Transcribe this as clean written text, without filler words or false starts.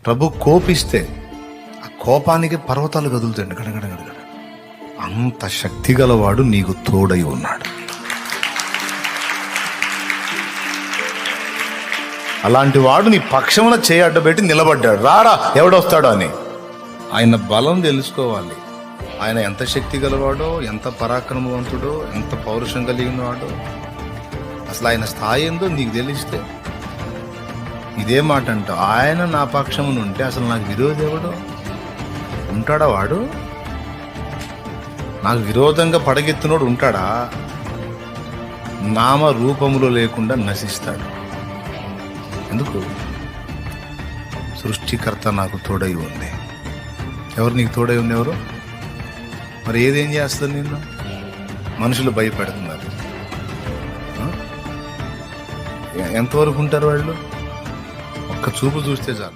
ప్రభు కోపిస్తే ఆ కోపానికి పర్వతాలు కదులుతాయండి, గడగడగడగడ. అంత శక్తి గలవాడు నీకు తోడై ఉన్నాడు. అలాంటి వాడు నీ పక్షమున చేయి అడ్డబెట్టి నిలబడ్డాడు. రారా ఎవడొస్తాడో అని. ఆయన బలం తెలుసుకోవాలి. ఆయన ఎంత శక్తి గలవాడో, ఎంత పరాక్రమవంతుడో, ఎంత పౌరుషం కలిగిన వాడో, అసలు ఆయన స్థాయి ఏందో నీకు తెలిస్తే ఇదే మాట అంట, ఆయన నా పక్షమున ఉంటే అసలు నాకు విరోధి ఎవడు ఉంటాడా? వాడు నాకు విరోధంగా పడగెత్తినోడు ఉంటాడా? నామ రూపములో లేకుండా నశిస్తాడు. ఎందుకు? సృష్టికర్త నాకు తోడై ఉంది. ఎవరు నీకు తోడై ఉంది? ఎవరు? మరి ఏదేం చేస్తుంది నిన్ను? మనుషులు భయపెడుతున్నారు. ఎంతవరకు ఉంటారు వాళ్ళు? ఒక్క చూపు చూస్తే చాలు.